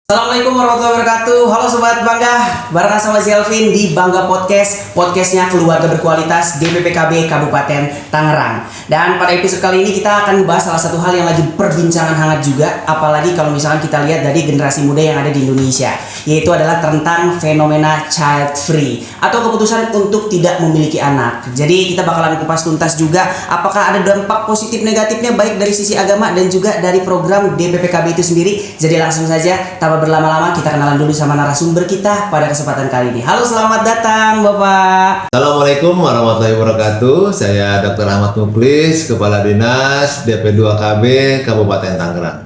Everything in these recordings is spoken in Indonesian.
Assalamualaikum warahmatullahi wabarakatuh. Halo Sobat Bangga, barengan sama Zelvin di Bangga Podcast, podcastnya keluarga berkualitas DPPKB Kabupaten Tangerang. Dan pada episode kali ini kita akan membahas salah satu hal yang lagi perbincangan hangat juga, apalagi kalau misalkan kita lihat dari generasi muda yang ada di Indonesia, yaitu adalah tentang fenomena child free atau keputusan untuk tidak memiliki anak. Jadi kita bakalan kupas tuntas juga apakah ada dampak positif negatifnya baik dari sisi agama dan juga dari program DPPKB itu sendiri. Jadi langsung saja tanpa berlama-lama kita kenalan dulu sama narasumber kita pada kesempatan kali ini. Halo, selamat datang Bapak. Assalamualaikum warahmatullahi wabarakatuh. Saya Dr. Ahmad Muklis, Kepala Dinas DP2KB Kabupaten Tangerang.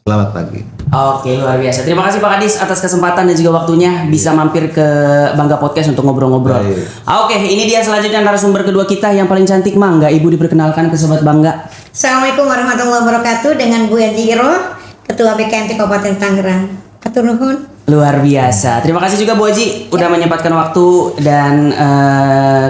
Selamat pagi. Oke, luar biasa. Terima kasih Pak Kadis atas kesempatan dan juga waktunya bisa mampir ke Bangga Podcast untuk ngobrol-ngobrol. Oke, ini dia selanjutnya narasumber kedua kita yang paling cantik. Mangga, Ibu diperkenalkan ke Sobat Bangga. Assalamualaikum warahmatullahi wabarakatuh. Dengan Bu Haji Iro, Ketua BKMT Kabupaten Tangerang. Atur nuhun. Luar biasa. Terima kasih juga Bu Haji udah menyempatkan waktu dan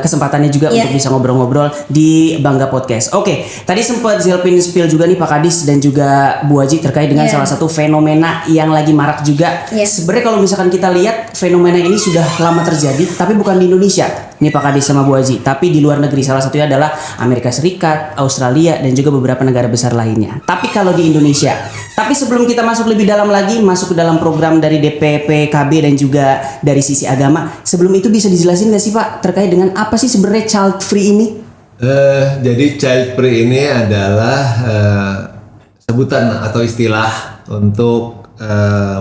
kesempatannya juga untuk bisa ngobrol-ngobrol di Bangga Podcast. Oke, tadi sempat Zelvin spill juga nih Pak Kadis dan juga Bu Haji terkait dengan salah satu fenomena yang lagi marak juga. Sebenarnya kalau misalkan kita lihat fenomena ini sudah lama terjadi, tapi bukan di Indonesia. Ini Pak Kadis sama Bu Haji, tapi di luar negeri, salah satunya adalah Amerika Serikat, Australia, dan juga beberapa negara besar lainnya. Tapi kalau di Indonesia, tapi sebelum kita masuk lebih dalam lagi, masuk ke dalam program dari DPPKB dan juga dari sisi agama, sebelum itu bisa dijelasin nggak sih Pak terkait dengan apa sih sebenarnya child free ini? Jadi child free ini adalah sebutan atau istilah untuk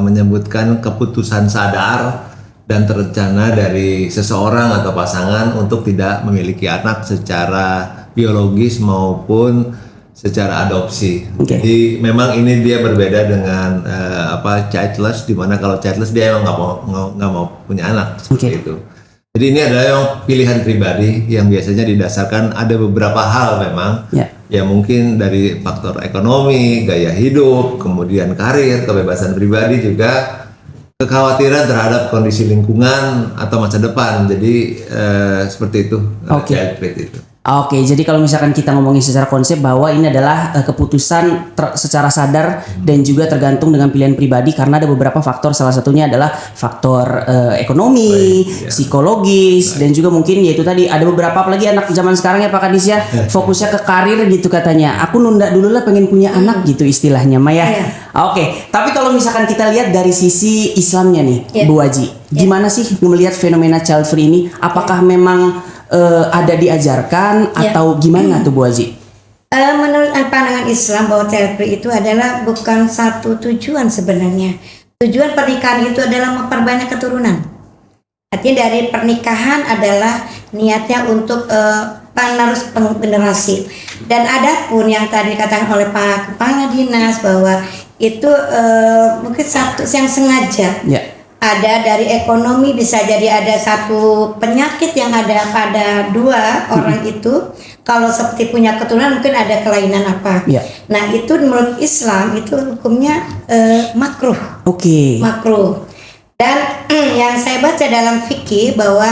menyebutkan keputusan sadar dan terencana dari seseorang atau pasangan untuk tidak memiliki anak secara biologis maupun secara adopsi. Jadi memang ini dia berbeda dengan childless, di mana kalau childless dia emang nggak mau punya anak seperti itu. Jadi ini adalah yang pilihan pribadi yang biasanya didasarkan ada beberapa hal memang ya mungkin dari faktor ekonomi, gaya hidup, kemudian karir, kebebasan pribadi juga. Kekhawatiran terhadap kondisi lingkungan atau masa depan, jadi seperti itu. Child free itu. Oke, jadi kalau misalkan kita ngomongin secara konsep bahwa ini adalah keputusan secara sadar dan juga tergantung dengan pilihan pribadi karena ada beberapa faktor, salah satunya adalah faktor ekonomi, psikologis, dan juga mungkin yaitu tadi ada beberapa apalagi anak zaman sekarang ya Pak Kadis ya fokusnya ke karir gitu katanya. Aku nunda dulu lah pengen punya anak gitu istilahnya Maya. Oke, tapi kalau misalkan kita lihat dari sisi Islamnya nih Bu Haji, gimana sih melihat fenomena child free ini? Apakah memang ada diajarkan atau gimana tuh Bu Haji? Menurut pandangan Islam bahwa child free itu adalah bukan satu tujuan sebenarnya. Tujuan pernikahan itu adalah memperbanyak keturunan. Artinya dari pernikahan adalah niatnya untuk penerus generasi. Dan ada pun yang tadi dikatakan oleh Pak Kepala Dinas bahwa itu mungkin satu yang sengaja. Ada dari ekonomi, bisa jadi ada satu penyakit yang ada pada dua orang itu. Kalau seperti punya keturunan mungkin ada kelainan apa. Nah itu menurut Islam itu hukumnya makruh. Makruh. Dan yang saya baca dalam fikih bahwa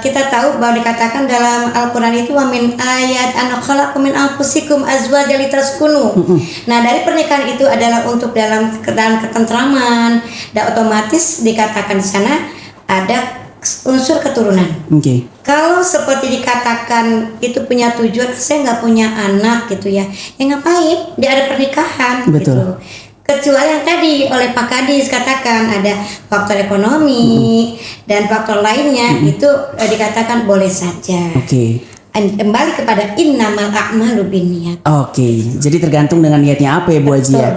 kita tahu bahwa dikatakan dalam Al-Quran itu wa min ayat an khalaqakum min anfusikum azwajan litaskunu. Nah, dari pernikahan itu adalah untuk dalam ketentraman dan otomatis dikatakan di sana ada unsur keturunan. Kalau seperti dikatakan itu punya tujuan, saya nggak punya anak gitu ya ngapain? Dia ada pernikahan gitu. Kecuali yang tadi oleh Pak Kadis katakan ada faktor ekonomi dan faktor lainnya itu dikatakan boleh saja. Kembali kepada innamal a'malu binniyat. Jadi tergantung dengan niatnya apa ya Bu Haji ya.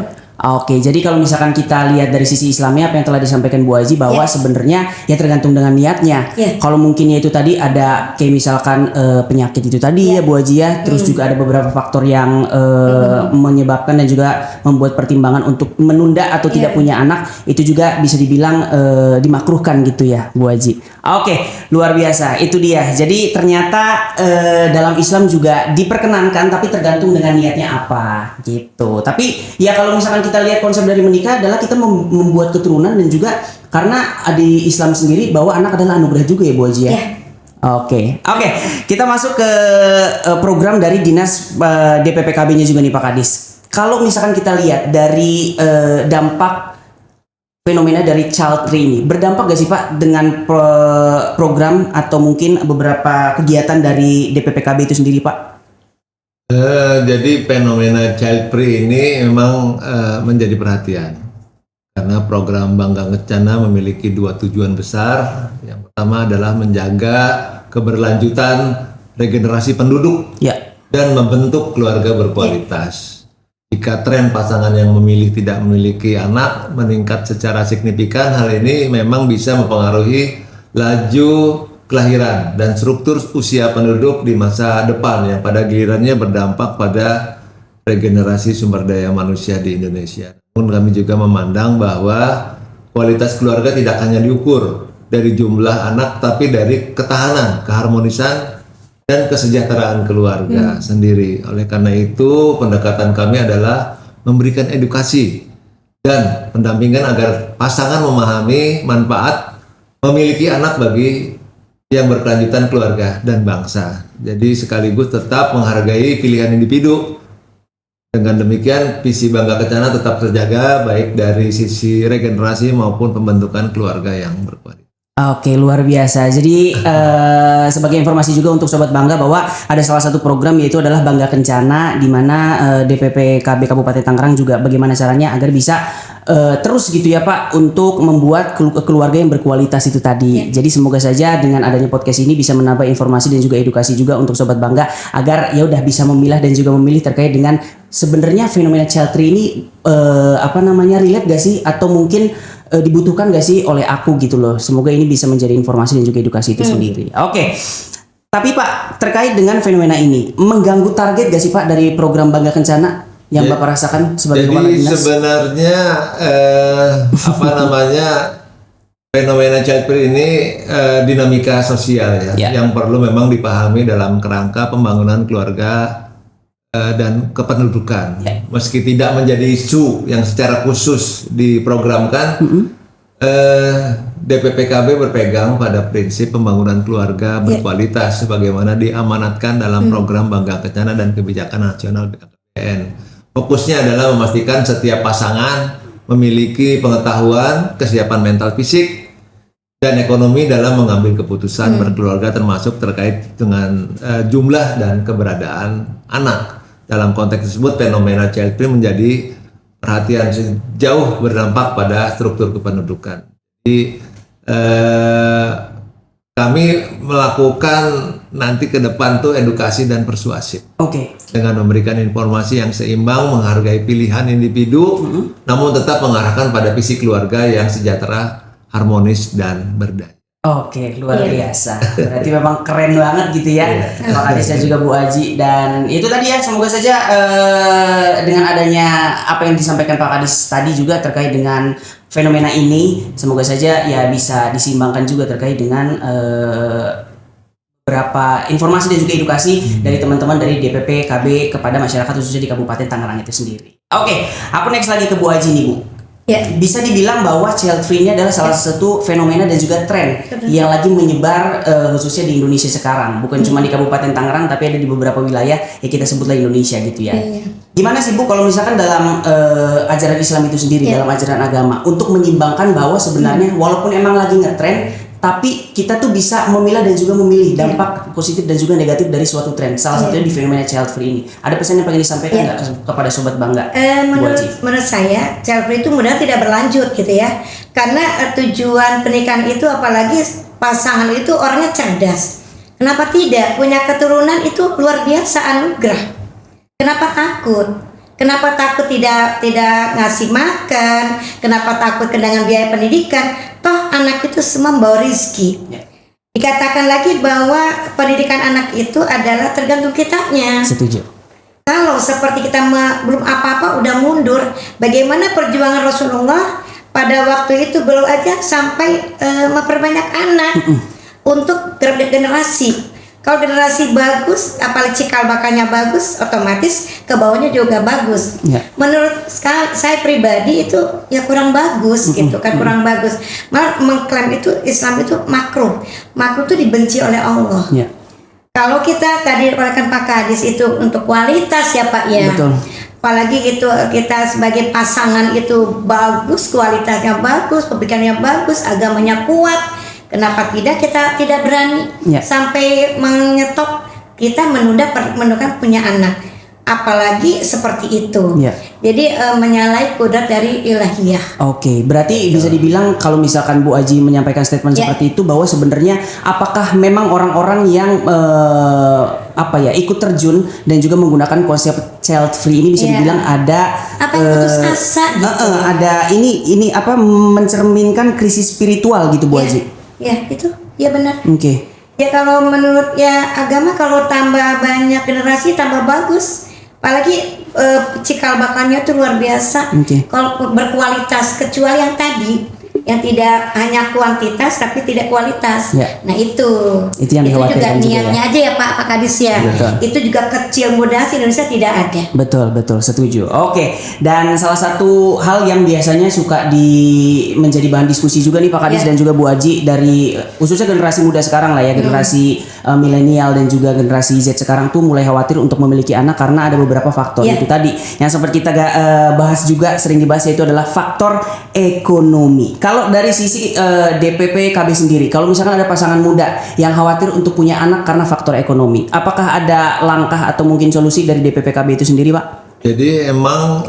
Jadi kalau misalkan kita lihat dari sisi Islamnya apa yang telah disampaikan Bu Haji bahwa sebenarnya ya tergantung dengan niatnya. Kalau mungkin ya itu tadi ada kayak misalkan penyakit itu tadi ya Bu Haji ya, terus juga ada beberapa faktor yang menyebabkan dan juga membuat pertimbangan untuk menunda atau tidak punya anak, itu juga bisa dibilang dimakruhkan gitu ya Bu Haji. Luar biasa. Itu dia. Jadi ternyata dalam Islam juga diperkenankan tapi tergantung dengan niatnya apa gitu. Tapi ya kalau misalkan kita lihat konsep dari menikah adalah kita membuat keturunan dan juga karena di Islam sendiri bahwa anak adalah anugerah juga ya Bu Haji ya. Oke, kita masuk ke program dari Dinas DPPKB-nya juga nih Pak Kadis. Kalau misalkan kita lihat dari dampak fenomena dari child free ini berdampak gak sih Pak dengan program atau mungkin beberapa kegiatan dari DPPKB itu sendiri Pak? Jadi fenomena child free ini memang menjadi perhatian karena program Bangga Kencana memiliki 2 tujuan besar. Yang pertama adalah menjaga keberlanjutan regenerasi penduduk dan membentuk keluarga berkualitas. Jika tren pasangan yang memilih tidak memiliki anak meningkat secara signifikan, hal ini memang bisa mempengaruhi laju kelahiran dan struktur usia penduduk di masa depan yang pada gilirannya berdampak pada regenerasi sumber daya manusia di Indonesia. Namun kami juga memandang bahwa kualitas keluarga tidak hanya diukur dari jumlah anak, tapi dari ketahanan, keharmonisan, dan kesejahteraan keluarga sendiri. Oleh karena itu, pendekatan kami adalah memberikan edukasi dan pendampingan agar pasangan memahami manfaat memiliki anak bagi yang berkelanjutan keluarga dan bangsa. Jadi sekaligus tetap menghargai pilihan individu. Dengan demikian, visi Bangga Kencana tetap terjaga baik dari sisi regenerasi maupun pembentukan keluarga yang berkualitas. Oke, luar biasa. Jadi sebagai informasi juga untuk Sobat Bangga bahwa ada salah satu program yaitu adalah Bangga Kencana, di mana DPPKB Kabupaten Tangerang juga bagaimana caranya agar bisa terus gitu ya Pak untuk membuat keluarga yang berkualitas itu tadi. Jadi semoga saja dengan adanya podcast ini bisa menambah informasi dan juga edukasi juga untuk Sobat Bangga agar ya udah bisa memilah dan juga memilih terkait dengan sebenarnya fenomena child free ini relate gak sih atau mungkin dibutuhkan gak sih oleh aku gitu loh. Semoga ini bisa menjadi informasi dan juga edukasi itu sendiri. Oke. Tapi Pak, terkait dengan fenomena ini, mengganggu target gak sih Pak dari program Bangga Kencana yang Bapak rasakan sebagai kepala dinas? Jadi sebenarnya fenomena child free ini dinamika sosial yang perlu memang dipahami dalam kerangka pembangunan keluarga dan kependudukan. Meski tidak menjadi isu yang secara khusus diprogramkan, DPPKB berpegang pada prinsip pembangunan keluarga berkualitas sebagaimana diamanatkan dalam program Bangga Kencana dan Kebijakan Nasional BKKBN. Fokusnya adalah memastikan setiap pasangan memiliki pengetahuan, kesiapan mental, fisik, dan ekonomi dalam mengambil keputusan berkeluarga, termasuk terkait dengan jumlah dan keberadaan anak. Dalam konteks tersebut, fenomena child free menjadi perhatian jauh berdampak pada struktur kependudukan. Jadi kami melakukan nanti ke depan tuh edukasi dan persuasif. Dengan memberikan informasi yang seimbang, menghargai pilihan individu, namun tetap mengarahkan pada visi keluarga yang sejahtera, harmonis, dan berdaya. Oke, luar biasa. Berarti memang keren banget gitu ya, Pak Kadis dan juga Bu Aji. Dan itu tadi ya, semoga saja dengan adanya apa yang disampaikan Pak Kadis tadi juga terkait dengan fenomena ini, semoga saja ya bisa disimbangkan juga terkait dengan beberapa informasi dan juga edukasi dari teman-teman dari DPPKB kepada masyarakat khususnya di Kabupaten Tangerang itu sendiri. Oke, aku next lagi ke Bu Aji nih Bu. Bisa dibilang bahwa child free ini adalah salah satu fenomena dan juga tren yang lagi menyebar khususnya di Indonesia sekarang. Bukan cuma di Kabupaten Tangerang, tapi ada di beberapa wilayah yang kita sebutlah Indonesia gitu ya. Gimana sih Bu kalau misalkan dalam ajaran Islam itu sendiri, dalam ajaran agama, untuk menyimbangkan bahwa sebenarnya walaupun emang lagi ngetren, tapi kita tuh bisa memilah dan juga memilih dampak positif dan juga negatif dari suatu tren. Salah satunya di fenomena child free ini. Ada pesan yang pengen disampaikan nggak kepada Sobat Bangga? Menurut saya child free itu mudah tidak berlanjut gitu ya. Karena tujuan pernikahan itu apalagi pasangan itu orangnya cerdas. Kenapa tidak? Punya keturunan itu luar biasa anugerah. Kenapa takut? Kenapa takut tidak ngasih makan? Kenapa takut dengan biaya pendidikan? Toh anak itu semua membawa rezeki. Dikatakan lagi bahwa pendidikan anak itu adalah tergantung kitanya. Setuju. Kalau seperti kita belum apa-apa udah mundur, bagaimana perjuangan Rasulullah pada waktu itu belum aja sampai memperbanyak anak untuk generasi. Kalau generasi bagus, apalagi cikal bakalnya bagus, otomatis ke bawahnya juga bagus. Menurut saya pribadi itu ya kurang bagus gitu kan, kurang bagus. Malah mengklaim itu Islam itu makruh itu dibenci oleh Allah. Kalau kita tadi olehkan Pak Kadis itu untuk kualitas ya Pak ya. Apalagi itu kita sebagai pasangan itu bagus, kualitasnya bagus, pemikirannya bagus, agamanya kuat. Kenapa kita tidak berani sampai menyetop kita menunda punya anak? Apalagi seperti itu. Jadi menyalahi kodrat dari ilahiyah. Oke, berarti bisa dibilang kalau misalkan Bu Aji menyampaikan statement seperti itu bahwa sebenarnya apakah memang orang-orang yang ikut terjun dan juga menggunakan konsep child free ini bisa dibilang ada putus asa gitu. Ada ini mencerminkan krisis spiritual gitu Bu Aji. Ya, itu. Ya benar. Oke. Ya kalau menurut agama kalau tambah banyak generasi tambah bagus. Apalagi cikal bakalnya itu luar biasa. Kalau berkualitas, kecuali yang tadi yang tidak hanya kuantitas tapi tidak kualitas. Nah itu yang dikhawatirkan juga niatnya aja ya Pak Kadis ya. Itu juga kecil mudah di Indonesia tidak ada. Betul setuju. Oke, dan salah satu hal yang biasanya suka menjadi bahan diskusi juga nih Pak Kadis dan juga Bu Aji dari khususnya generasi muda sekarang lah ya, generasi milenial dan juga generasi Z sekarang tuh mulai khawatir untuk memiliki anak karena ada beberapa faktor itu tadi yang seperti kita bahas juga sering dibahas, yaitu adalah faktor ekonomi. Kalau dari sisi DPP KB sendiri, kalau misalkan ada pasangan muda yang khawatir untuk punya anak karena faktor ekonomi, apakah ada langkah atau mungkin solusi dari DPP KB itu sendiri, Pak? Jadi emang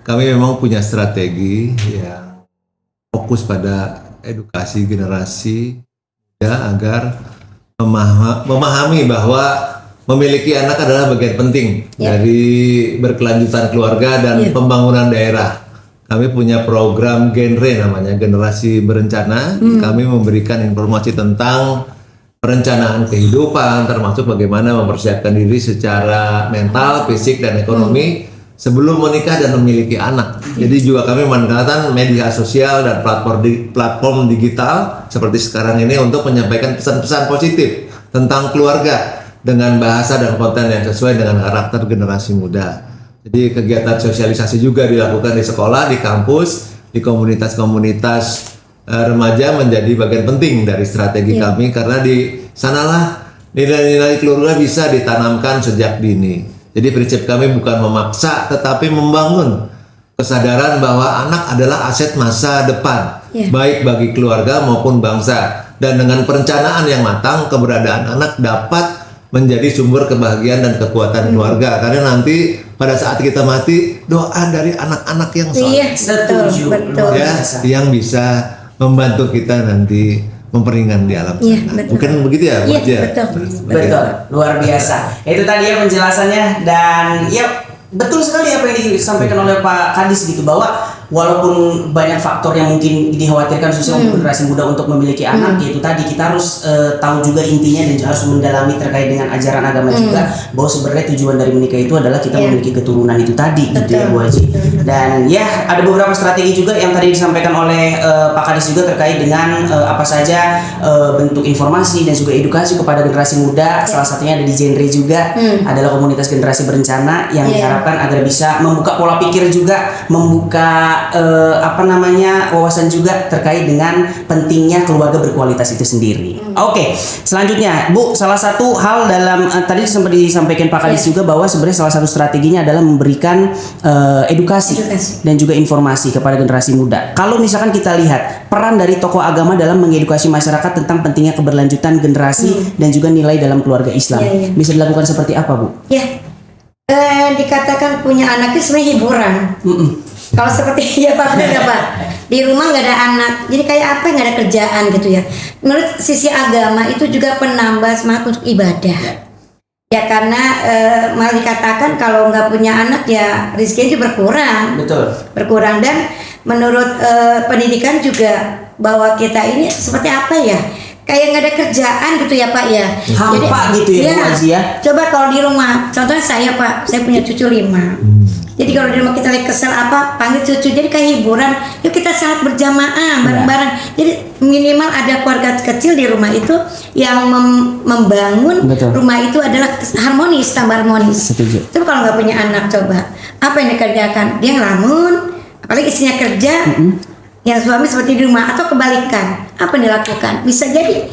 kami memang punya strategi yang fokus pada edukasi generasi muda agar memahami bahwa memiliki anak adalah bagian penting dari berkelanjutan keluarga dan pembangunan daerah. Kami punya program genre namanya Generasi Berencana. Kami memberikan informasi tentang perencanaan kehidupan, termasuk bagaimana mempersiapkan diri secara mental, fisik, dan ekonomi sebelum menikah dan memiliki anak. Jadi juga kami memanfaatkan media sosial dan platform digital seperti sekarang ini untuk menyampaikan pesan-pesan positif tentang keluarga dengan bahasa dan konten yang sesuai dengan karakter generasi muda. Jadi kegiatan sosialisasi juga dilakukan di sekolah, di kampus, di komunitas-komunitas remaja menjadi bagian penting dari strategi kami, karena di sanalah nilai-nilai keluarga bisa ditanamkan sejak dini. Jadi prinsip kami bukan memaksa tetapi membangun kesadaran bahwa anak adalah aset masa depan, baik bagi keluarga maupun bangsa. Dan dengan perencanaan yang matang, keberadaan anak dapat menjadi sumber kebahagiaan dan kekuatan keluarga, karena nanti pada saat kita mati doa dari anak-anak yang soleh, betul. Yang bisa membantu kita nanti memperingan di alam sana. Mungkin begitu ya, betul. Luar biasa. Itu tadi ya penjelasannya, dan betul sekali apa yang disampaikan oleh Pak Kadis gitu, bahwa walaupun banyak faktor yang mungkin dikhawatirkan khususnya untuk generasi muda untuk memiliki anak, yaitu tadi kita harus tahu juga intinya dan harus mendalami terkait dengan ajaran agama juga, bahwa sebenarnya tujuan dari menikah itu adalah kita memiliki keturunan itu tadi, gitu ya Bu Haji. Dan ada beberapa strategi juga yang tadi disampaikan oleh Pak Kadis juga terkait dengan apa saja bentuk informasi dan juga edukasi kepada generasi muda. Salah satunya ada di genre juga, adalah komunitas generasi berencana yang diharapkan agar bisa membuka pola pikir juga, membuka wawasan juga terkait dengan pentingnya keluarga berkualitas itu sendiri. Oke, selanjutnya Bu, salah satu hal dalam tadi sempat disampaikan Pak Kadis juga bahwa sebenarnya salah satu strateginya adalah memberikan edukasi dan juga informasi kepada generasi muda. Kalau misalkan kita lihat peran dari tokoh agama dalam mengedukasi masyarakat tentang pentingnya keberlanjutan generasi dan juga nilai dalam keluarga Islam, bisa dilakukan seperti apa Bu? Dikatakan punya anak itu sebenarnya hiburan. Kalau seperti Pak di rumah nggak ada anak, jadi kayak apa, nggak ada kerjaan gitu ya. Menurut sisi agama itu juga penambah semangat untuk ibadah. Ya karena malah dikatakan kalau nggak punya anak ya rezekinya juga berkurang. Dan menurut pendidikan juga bahwa kita ini seperti apa ya, kayak nggak ada kerjaan gitu ya Pak ya. Hampa gitu ya Bu Haji ya. Coba kalau di rumah, contohnya saya Pak, saya punya cucu 5. Jadi kalau di rumah kita lagi kesel panggil cucu, jadi kayak hiburan. Yuk kita salat berjamaah bareng-bareng. Jadi minimal ada keluarga kecil di rumah itu yang membangun rumah itu adalah harmonis, tambah harmonis. Setuju. Coba kalau nggak punya anak, coba apa yang dikerjakan? Dia ngelamun, apalagi istrinya kerja. Yang suami seperti di rumah, atau kebalikan, apa yang dilakukan? Bisa jadi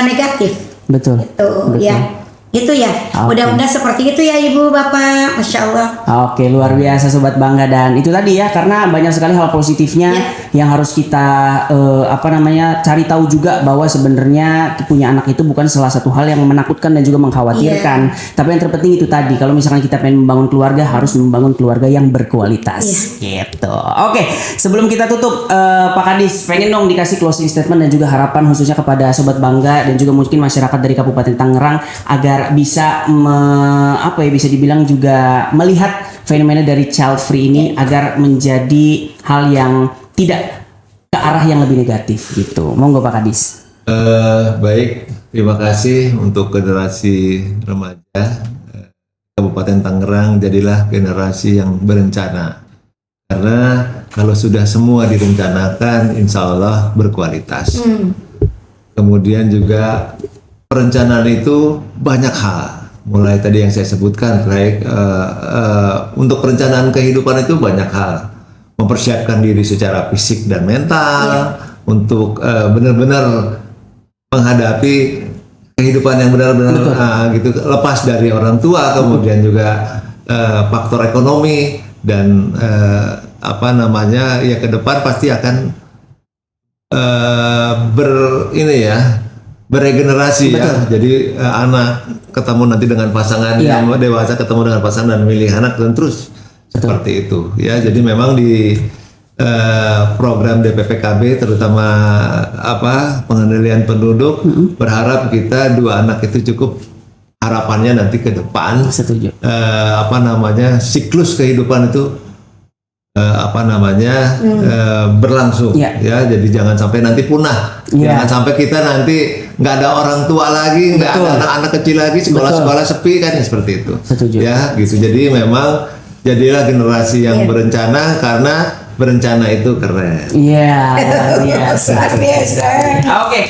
negatif. Betul. Itu ya. Itu ya. Mudah-mudahan seperti itu ya Ibu Bapak. Masya Allah. Oke, luar biasa Sobat Bangga. Dan itu tadi ya, karena banyak sekali hal positifnya yang harus kita cari tahu juga, bahwa sebenarnya punya anak itu bukan salah satu hal yang menakutkan dan juga mengkhawatirkan. Tapi yang terpenting itu tadi, kalau misalkan kita pengen membangun keluarga, harus membangun keluarga yang berkualitas. Gitu. Oke, sebelum kita tutup, Pak Kadis, pengen dong dikasih closing statement dan juga harapan khususnya kepada Sobat Bangga dan juga mungkin masyarakat dari Kabupaten Tangerang agar bisa bisa dibilang juga melihat fenomena dari child free ini agar menjadi hal yang tidak ke arah yang lebih negatif gitu. Monggo Pak Kadis. Baik, terima kasih untuk generasi remaja Kabupaten Tangerang. Jadilah generasi yang berencana, karena kalau sudah semua direncanakan, insya Allah berkualitas. Kemudian juga perencanaan itu banyak hal, mulai tadi yang saya sebutkan, untuk perencanaan kehidupan itu banyak hal, mempersiapkan diri secara fisik dan mental untuk benar-benar menghadapi kehidupan yang benar-benar gitu, lepas dari orang tua, kemudian juga faktor ekonomi dan ke depan pasti akan beregenerasi. Betul. Ya. Jadi anak ketemu nanti dengan pasangan yang dewasa, ketemu dengan pasangan dan milih anak, dan terus seperti itu ya. Jadi memang di program DPPKB terutama pengendalian penduduk, berharap kita 2 anak itu cukup, harapannya nanti ke depan. Setuju. Siklus kehidupan itu berlangsung ya. Jadi jangan sampai nanti punah, jangan sampai kita nanti nggak ada orang tua lagi, nggak ada anak-anak kecil lagi, sekolah-sekolah sepi kan, seperti itu. Setuju. Ya gitu. Jadi memang jadilah generasi yang berencana, karena berencana itu keren. Iya, luar biasa. Oke,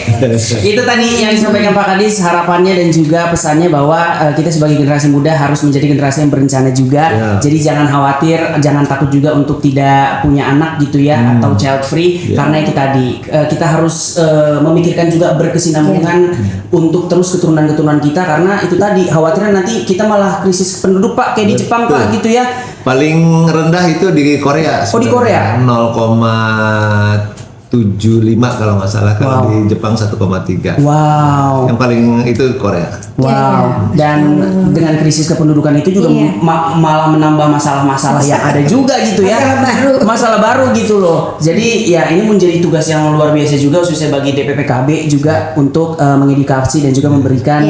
itu tadi yang disampaikan Pak Kadis, harapannya dan juga pesannya bahwa kita sebagai generasi muda harus menjadi generasi yang berencana juga. Jadi jangan khawatir, jangan takut juga untuk tidak punya anak gitu ya, atau child free, karena itu tadi kita harus memikirkan juga berkesinambungan untuk terus keturunan-keturunan kita, karena itu tadi khawatirnya nanti kita malah krisis penduduk Pak, kayak di Jepang Pak gitu ya. Paling rendah itu di Korea. Oh, di Korea 0,75 kalau nggak salah. Kalau di Jepang 1,3. Wow. Yang paling itu Korea. Wow. Dan dengan krisis kependudukan itu juga malah menambah masalah-masalah yang ada juga gitu ya. Masalah baru gitu loh. Jadi ya ini menjadi tugas yang luar biasa juga, khususnya bagi DPPKB juga, untuk mengedukasi dan juga memberikan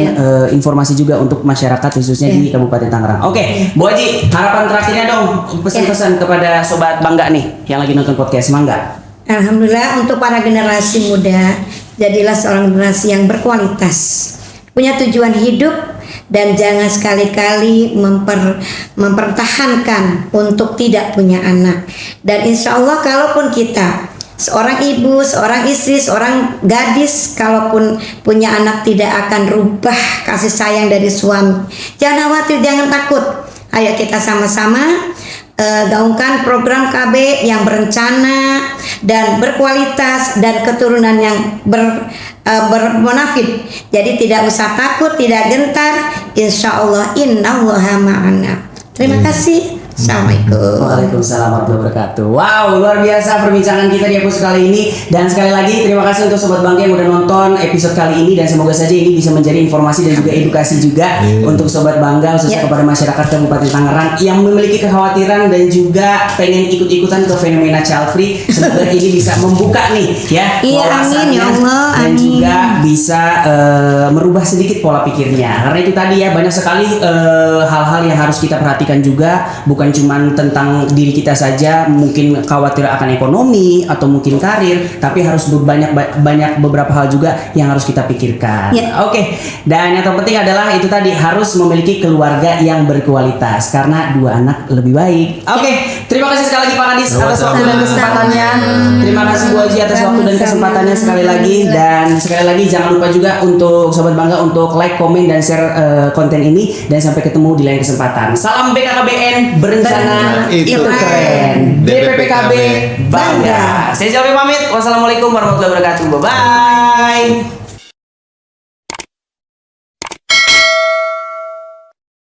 informasi juga untuk masyarakat khususnya di Kabupaten Tangerang. Oke, Bu Haji, harapan terakhirnya dong, pesan-pesan kepada Sobat Bangga nih yang lagi nonton podcast. Mangga. Alhamdulillah, untuk para generasi muda, jadilah seorang generasi yang berkualitas, punya tujuan hidup, dan jangan sekali-kali mempertahankan untuk tidak punya anak. Dan insya Allah kalaupun kita seorang ibu, seorang istri, seorang gadis, kalaupun punya anak, tidak akan rubah kasih sayang dari suami. Jangan khawatir, jangan takut. Ayo kita sama-sama gaungkan program KB yang berencana dan berkualitas dan keturunan yang bermunafik. Jadi tidak usah takut, tidak gentar. Insya Allah innallaha ma'ana. Terima kasih. Assalamualaikum. Waalaikumsalam warahmatullahi wabarakatuh. Wow, luar biasa perbincangan kita di episode kali ini. Dan sekali lagi terima kasih untuk Sobat Bangga yang udah nonton episode kali ini, dan semoga saja ini bisa menjadi informasi dan juga edukasi juga untuk Sobat Bangga, khususnya kepada masyarakat Kabupaten Tangerang yang memiliki kekhawatiran dan juga pengen ikut-ikutan ke fenomena child free. Semoga ini bisa membuka nih ya wawasannya, dan juga bisa merubah sedikit pola pikirnya. Karena itu tadi ya, banyak sekali hal-hal yang harus kita perhatikan juga, bukan cuman tentang diri kita saja, mungkin khawatir akan ekonomi atau mungkin karir, tapi harus banyak beberapa hal juga yang harus kita pikirkan. Oke. Dan yang terpenting adalah itu tadi, harus memiliki keluarga yang berkualitas, karena 2 anak lebih baik. Oke. Terima kasih sekali lagi Pak Kadis atas waktu dan kesempatannya. Terima kasih Bu Haji atas waktu dan kesempatannya sekali lagi. Dan sekali lagi jangan lupa juga untuk Sobat Bangga untuk like, komen, dan share konten ini. Dan sampai ketemu di lain kesempatan. Salam BKKBN, berencana itu keren. DPPKB Bangga. Saya Jalmi pamit. Wassalamualaikum warahmatullahi wabarakatuh. Bye bye.